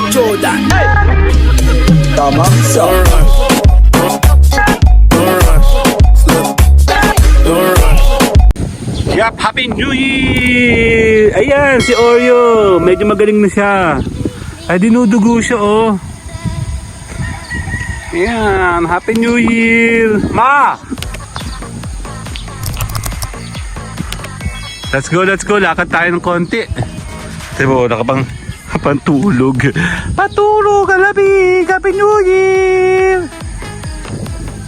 Jordan. Tamang sa Yup, Happy New Year! Ayan, si Oreo. Medyo magaling na siya. Ay, dinudugo siya, oh. Ayan, Happy New Year! Ma! Let's go, let's go. Lakad tayo ng konti. Diba, nakapang tulog. Patulog, kalabing! Happy New Year!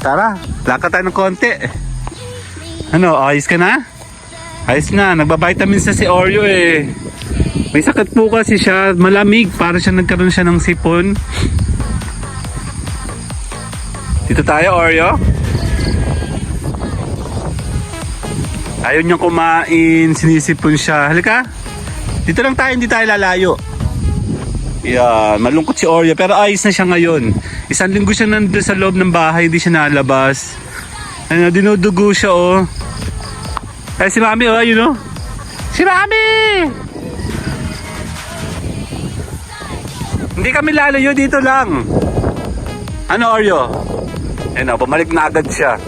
Tara, lakad tayo ng konti. Ano, ayos ka na? Ayos na, nagbabitamins na si Oreo eh. May sakit po kasi siya, malamig, para siya nagkaroon siya ng sipon. Dito tayo, Oreo. Ayaw niyang kumain, sinisipon siya. Halika, dito lang tayo, hindi tayo lalayo. Yan, malungkot si Oreo, pero ayos na siya ngayon. Isang linggo siya nandun sa loob ng bahay, hindi siya nalabas. Ano, dinudugo siya, oh. Ay, si Mami, oh, you know? Si Mami! Hindi kami lalayo, dito lang. Ano, Oreo? Ayun, bumalik na agad siya.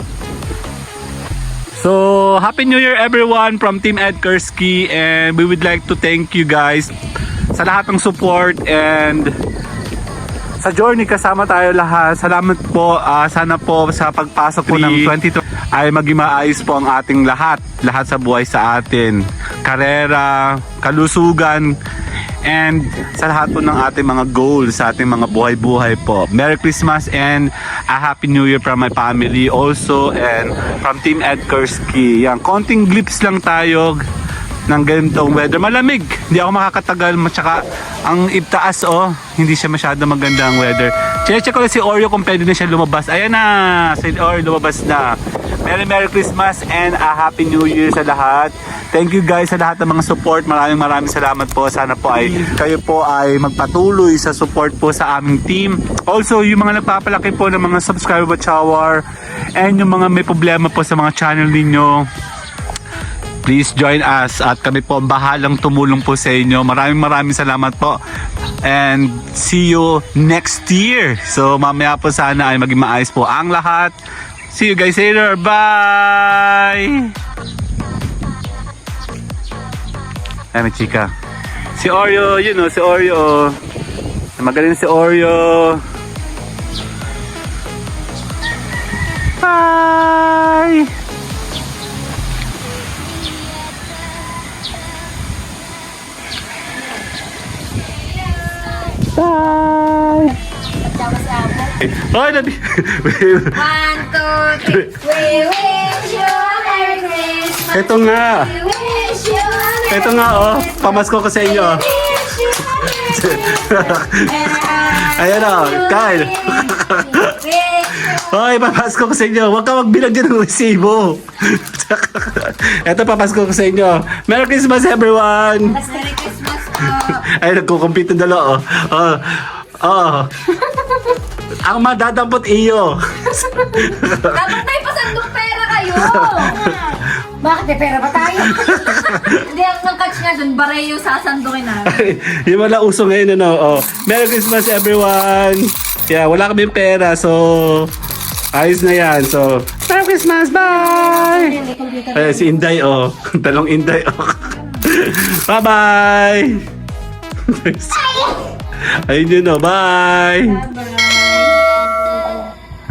So, Happy New Year everyone from Team Ed Kursky, and we would like to thank you guys sa lahat ng support and sa journey kasama tayo lahat. Salamat po. Sana po sa pagpasok po ng 2020 ay maging maayos po ang ating lahat sa buhay sa atin. Karera, kalusugan, and sa lahat po ng ating mga goals, sa ating mga buhay-buhay po. Merry Christmas and a Happy New Year from my family also, and from Team Ed Kursky. Yan, konting glimpse lang tayo ng ganitong weather. Malamig, hindi ako makakatagal, tsaka ang itaas, oh, hindi siya masyado maganda ang weather. Check ko lang si Oreo kung pwede na siya lumabas. Ayan na, si Oreo lumabas na. Merry Christmas and a Happy New Year sa lahat. Thank you guys sa lahat ng mga support. Maraming salamat po. Sana po ay kayo po ay magpatuloy sa support po sa aming team. Also, yung mga nagpapalaki po ng mga subscriber watch hour and yung mga may problema po sa mga channel ninyo, please join us at kami po ang bahalang tumulong po sa inyo. Maraming salamat po. And see you next year. So mamaya po sana ay maging maayos po ang lahat. See you guys later. Bye! Ay, may chika. Si Oreo, you know, si Oreo. Magaling si Oreo. Bye! Bye! Oh, nabi. 1, 2, 3. We wish you a Merry Christmas. Ito nga. We wish you a Merry Ito nga, oh. Pamasko ko sa inyo. We wish you a Merry Ayan, oh. Kyle. Hoy, papasko ko sa inyo. Huwag ka magbilang dyan ng resibo. Ito, papasko ko sa inyo. Merry Christmas, everyone. Merry Christmas po. Ay, nagkukumpit ng dalawa, oh. Oh. Ang madadampot iyo. Dapat may pasandong pera kayo. Bakit may pera ba tayo? Hindi, ang catch nga dun, Bareo sasandukin namin. Yung wala uso ngayon, ano. Oh. Merry Christmas, everyone. Yeah, wala kaming pera, so ayos na yan. So, Merry Christmas, bye! Ay, si Inday, oh. Talong Inday, oh. Bye-bye! Ayun yun, oh. Bye!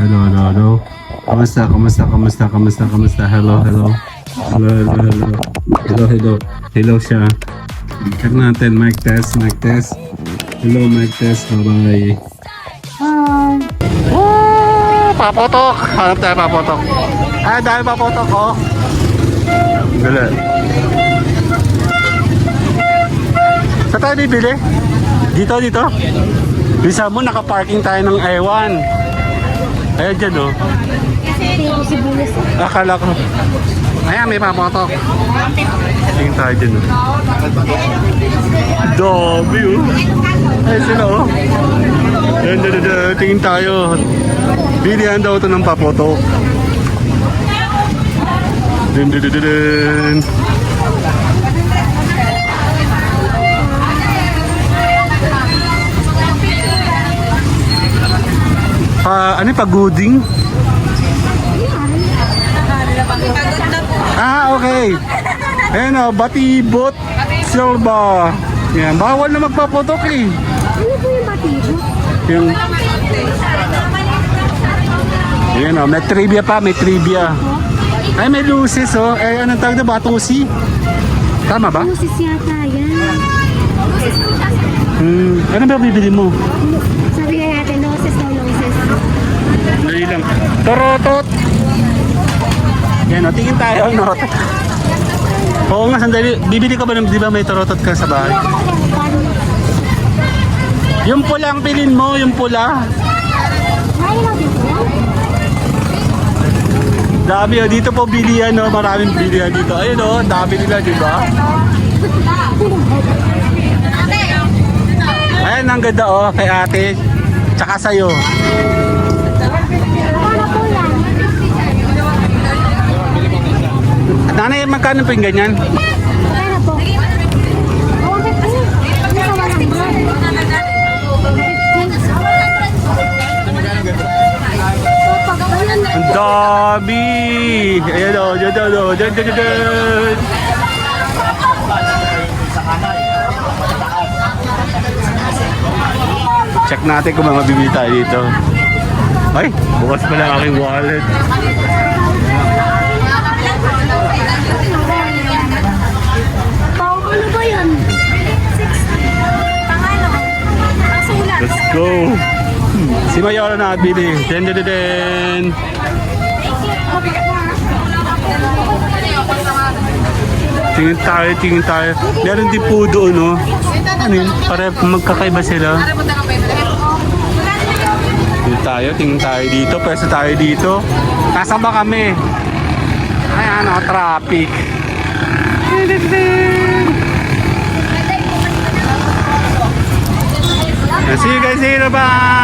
Hello. Kamusta? Hello. Hello siya. Check natin, mic test. Hello, mic test. Bye-bye. Hi. Oh, papotok. Hanap tayo papotok. Ay, dahil papotok, oh. Galit. Saan tayo bibili? Dito? Bisa mo, naka-parking tayo ng A1. Ayan dyan, oh. Akala ko. Ayan, may papotok. Tingin tayo dyan, oh. Dami, oh. Ayan sila, oh. Ayan, tingin tayo. Bilihan daw ito ng papotok. ano yung paguding? Ah, okay. Ayan o, batibot. Silba. Yan, bawal na magpaputok eh. Ano po yung batibo? Yung... Ayan o, may trivia pa, may trivia. Ay, may luces oh. Eh, anong tawag na? Batusi? Tama ba? Lucis yata yan. Ano ba bibili mo? Sabi nga natin, lucis o lucis. Dali lang. Torotot. Yan o, tingin tayo. No? Oo nga, sandali. Bibili ka ba ng, di ba may torotot ka sa bahay? Yung pula ang pilin mo, yung pula. Ay, natin po yan. Dami o, dito po bilihan o, maraming bilihan dito. Ayun o, dami nila, di ba? Ayan, ang ganda o, kay ate. Tsaka sa'yo. Ano po yan? Nanay, magkano po yung ganyan? Ano po? Oh, 50. Ano sa walang brand? Ang dami! Ayan o, dyan, dyan, dyan, dyan, dyan, dyan. Check natin kung mga bibili tayo dito. Ay, bukas pa lang aking wallet. Ano ba yan? Let's go! Si Mayora na bili. Den, den, den, den. Tingin tayo, tingin tayo. Meron din po doon, no? Ano yun? Para magkakaiba sila. Tingin tayo dito. Pwesto tayo dito. Nasaan ba kami? Ay, ano, traffic. See you guys later. Bye!